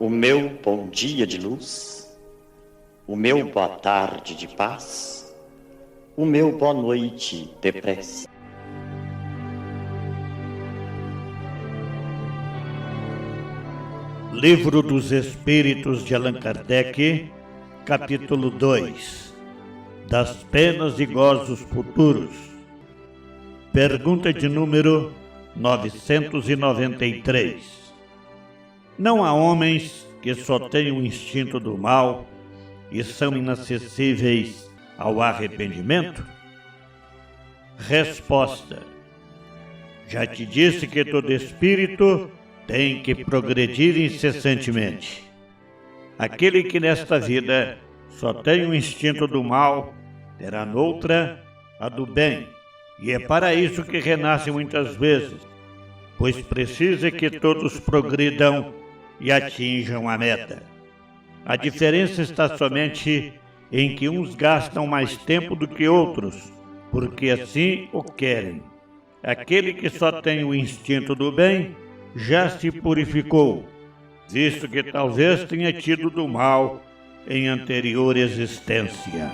o meu bom dia de luz, o meu boa tarde de paz, o meu boa noite de prece. Livro dos Espíritos de Allan Kardec, capítulo 2, das penas e gozos futuros. Pergunta de número 993. Não há homens que só têm o instinto do mal e são inacessíveis ao arrependimento? Resposta: já te disse que todo espírito tem que progredir incessantemente. Aquele que nesta vida só tem o instinto do mal, terá noutra a do bem, e é para isso que renasce muitas vezes, pois precisa que todos progridam e atinjam a meta. A diferença está somente em que uns gastam mais tempo do que outros, porque assim o querem. Aquele que só tem o instinto do bem já se purificou, visto que talvez tenha tido do mal em anterior existência.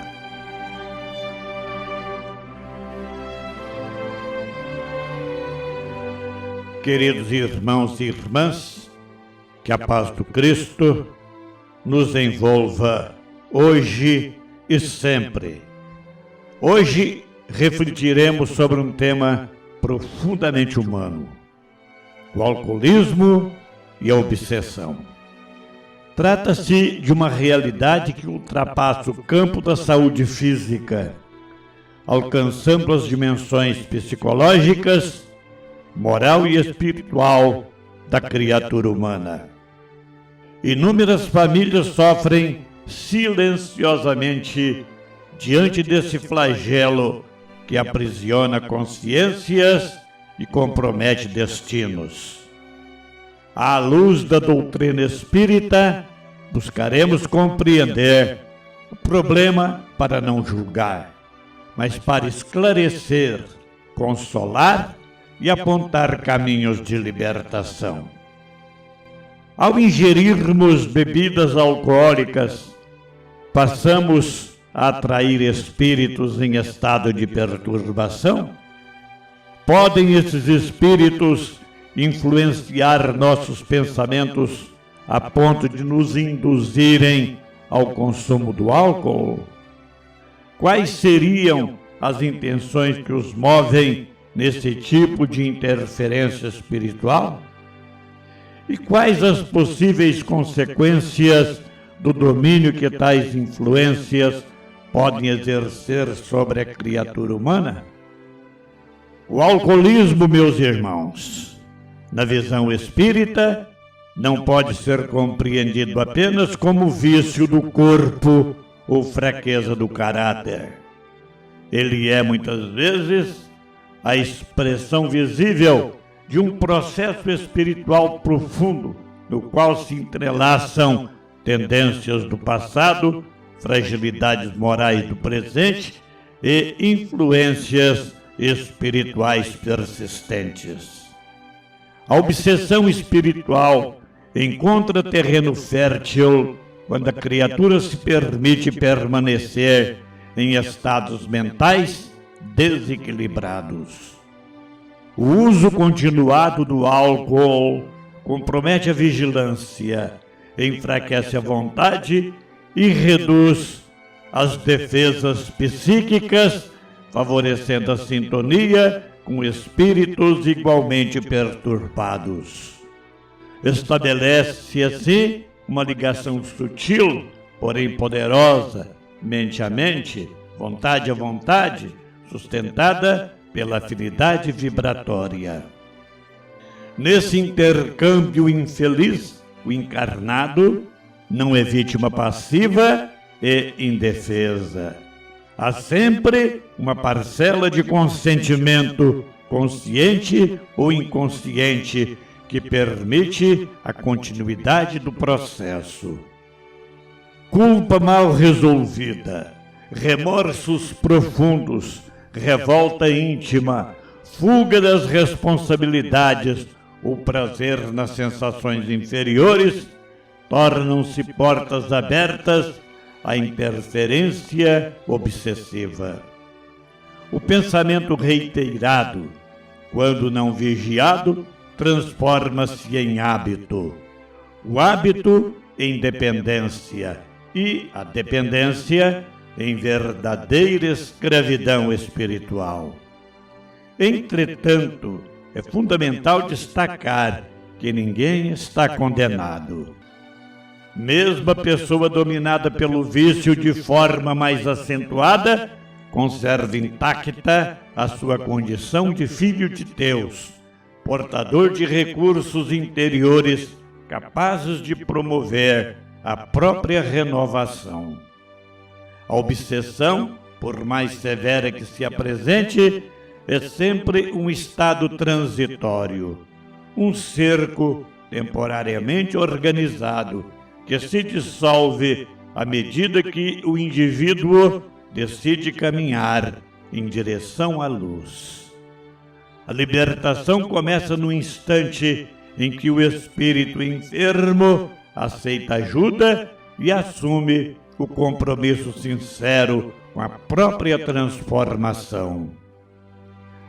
Queridos irmãos e irmãs, que a paz do Cristo nos envolva hoje e sempre. Hoje refletiremos sobre um tema profundamente humano: o alcoolismo e a obsessão. Trata-se de uma realidade que ultrapassa o campo da saúde física, alcançando as dimensões psicológicas, moral e espiritual da criatura humana. Inúmeras famílias sofrem silenciosamente diante desse flagelo que aprisiona consciências e compromete destinos. À luz da doutrina espírita, buscaremos compreender o problema para não julgar, mas para esclarecer, consolar e apontar caminhos de libertação. Ao ingerirmos bebidas alcoólicas, passamos a atrair espíritos em estado de perturbação? Podem esses espíritos influenciar nossos pensamentos a ponto de nos induzirem ao consumo do álcool? Quais seriam as intenções que os movem nesse tipo de interferência espiritual? E quais as possíveis consequências do domínio que tais influências podem exercer sobre a criatura humana? O alcoolismo, meus irmãos, na visão espírita, não pode ser compreendido apenas como vício do corpo ou fraqueza do caráter. Ele é, muitas vezes, a expressão visível de um processo espiritual profundo, no qual se entrelaçam tendências do passado, fragilidades morais do presente e influências espirituais persistentes. A obsessão espiritual encontra terreno fértil quando a criatura se permite permanecer em estados mentais desequilibrados. O uso continuado do álcool compromete a vigilância, enfraquece a vontade e reduz as defesas psíquicas, favorecendo a sintonia com espíritos igualmente perturbados. Estabelece assim uma ligação sutil, porém poderosa, mente a mente, vontade a vontade, sustentada pela afinidade vibratória. Nesse intercâmbio infeliz, o encarnado não é vítima passiva e indefesa. Há sempre uma parcela de consentimento, consciente ou inconsciente, que permite a continuidade do processo. Culpa mal resolvida, remorsos profundos, revolta íntima, fuga das responsabilidades ou prazer nas sensações inferiores tornam-se portas abertas à interferência obsessiva. O pensamento reiterado, quando não vigiado, transforma-se em hábito. O hábito em dependência e a dependência em verdadeira escravidão espiritual. Entretanto, é fundamental destacar que ninguém está condenado. Mesmo a pessoa dominada pelo vício de forma mais acentuada, conserva intacta a sua condição de filho de Deus, portador de recursos interiores capazes de promover a própria renovação. A obsessão, por mais severa que se apresente, é sempre um estado transitório, um cerco temporariamente organizado, que se dissolve à medida que o indivíduo decide caminhar em direção à luz. A libertação começa no instante em que o espírito enfermo aceita ajuda e assume o compromisso sincero com a própria transformação.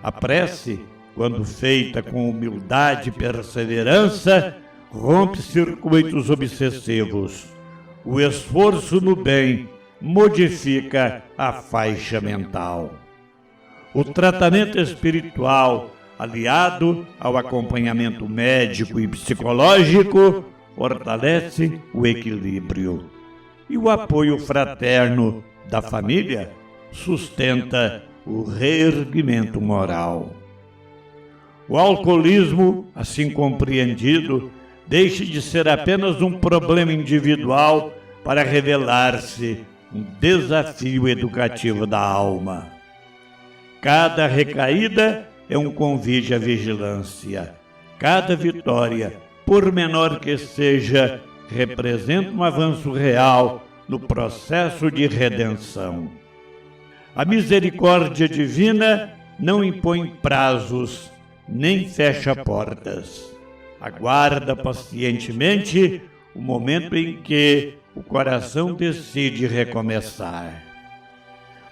A prece, quando feita com humildade e perseverança, rompe circuitos obsessivos. O esforço no bem modifica a faixa mental. O tratamento espiritual, aliado ao acompanhamento médico e psicológico, fortalece o equilíbrio. E o apoio fraterno da família sustenta o reerguimento moral. O alcoolismo, assim compreendido, deixa de ser apenas um problema individual para revelar-se um desafio educativo da alma. Cada recaída é um convite à vigilância. Cada vitória, por menor que seja, representa um avanço real no processo de redenção. A misericórdia divina não impõe prazos, nem fecha portas. Aguarda pacientemente o momento em que o coração decide recomeçar.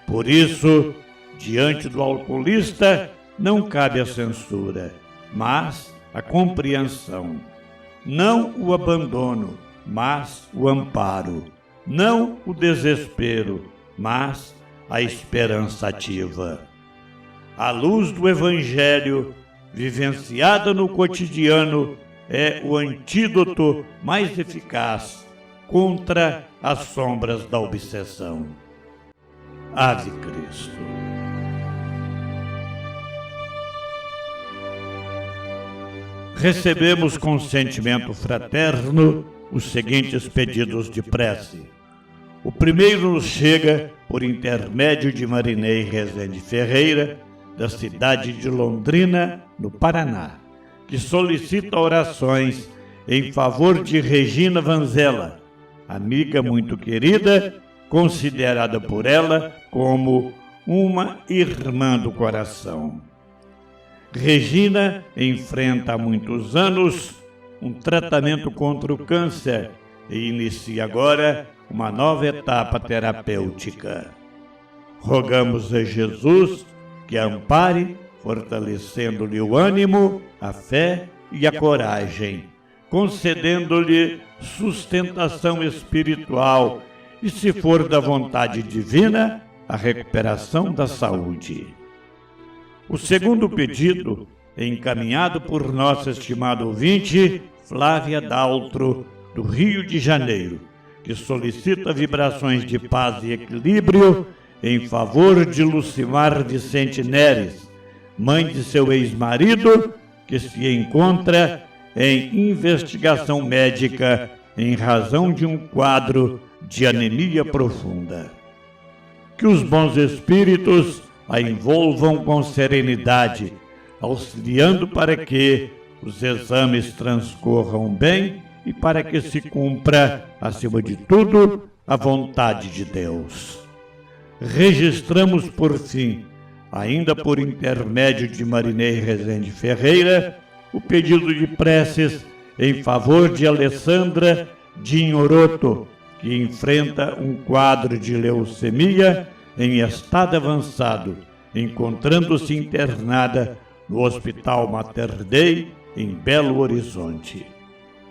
Por isso, diante do alcoolista, não cabe a censura, mas a compreensão. Não o abandono, mas o amparo. Não o desespero, mas a esperança ativa. A luz do Evangelho, vivenciada no cotidiano, é o antídoto mais eficaz contra as sombras da obsessão. Ave Cristo. Recebemos com sentimento fraterno os seguintes pedidos de prece. O primeiro nos chega por intermédio de Marinei Rezende Ferreira, da cidade de Londrina, no Paraná, que solicita orações em favor de Regina Vanzella, amiga muito querida, considerada por ela como uma irmã do coração. Regina enfrenta há muitos anos um tratamento contra o câncer e inicia agora uma nova etapa terapêutica. Rogamos a Jesus que a ampare, fortalecendo-lhe o ânimo, a fé e a coragem, concedendo-lhe sustentação espiritual e, se for da vontade divina, a recuperação da saúde. O segundo pedido é encaminhado por nossa estimada ouvinte, Flávia Daltro, do Rio de Janeiro, que solicita vibrações de paz e equilíbrio em favor de Lucimar Vicente Neres, mãe de seu ex-marido, que se encontra em investigação médica em razão de um quadro de anemia profunda. Que os bons espíritos a envolvam com serenidade, auxiliando para que os exames transcorram bem e para que se cumpra, acima de tudo, a vontade de Deus. Registramos, por fim, ainda por intermédio de Marinei Rezende Ferreira, o pedido de preces em favor de Alessandra Dinhoroto, que enfrenta um quadro de leucemia em estado avançado, encontrando-se internada no Hospital Mater Dei, em Belo Horizonte.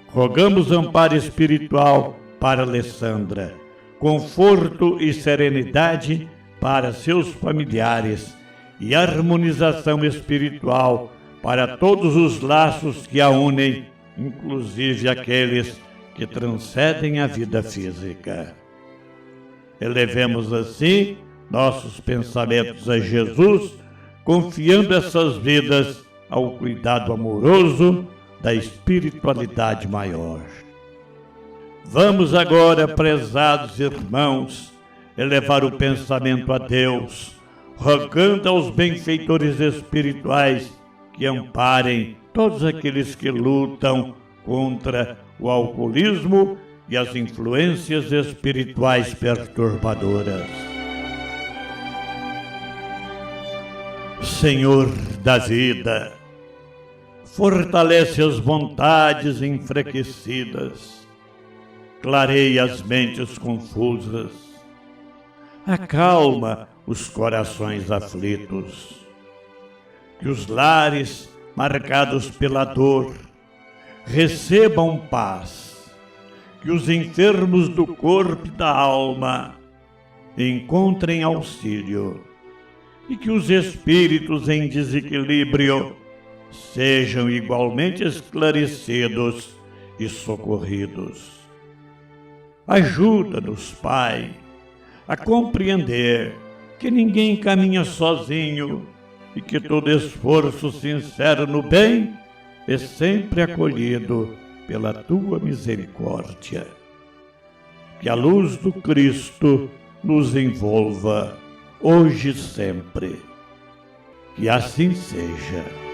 Rogamos amparo espiritual para Alessandra, conforto e serenidade para seus familiares e harmonização espiritual para todos os laços que a unem, inclusive aqueles que transcendem a vida física. Elevemos assim nossos pensamentos a Jesus, confiando essas vidas ao cuidado amoroso da espiritualidade maior. Vamos agora, prezados irmãos, elevar o pensamento a Deus, rogando aos benfeitores espirituais que amparem todos aqueles que lutam contra o alcoolismo e as influências espirituais perturbadoras. Senhor da vida, fortalece as vontades enfraquecidas, clareia as mentes confusas, acalma os corações aflitos, que os lares marcados pela dor recebam paz, que os enfermos do corpo e da alma encontrem auxílio e que os espíritos em desequilíbrio sejam igualmente esclarecidos e socorridos. Ajuda-nos, Pai, a compreender que ninguém caminha sozinho e que todo esforço sincero no bem é sempre acolhido pela Tua misericórdia. Que a luz do Cristo nos envolva, hoje e sempre. Que assim seja.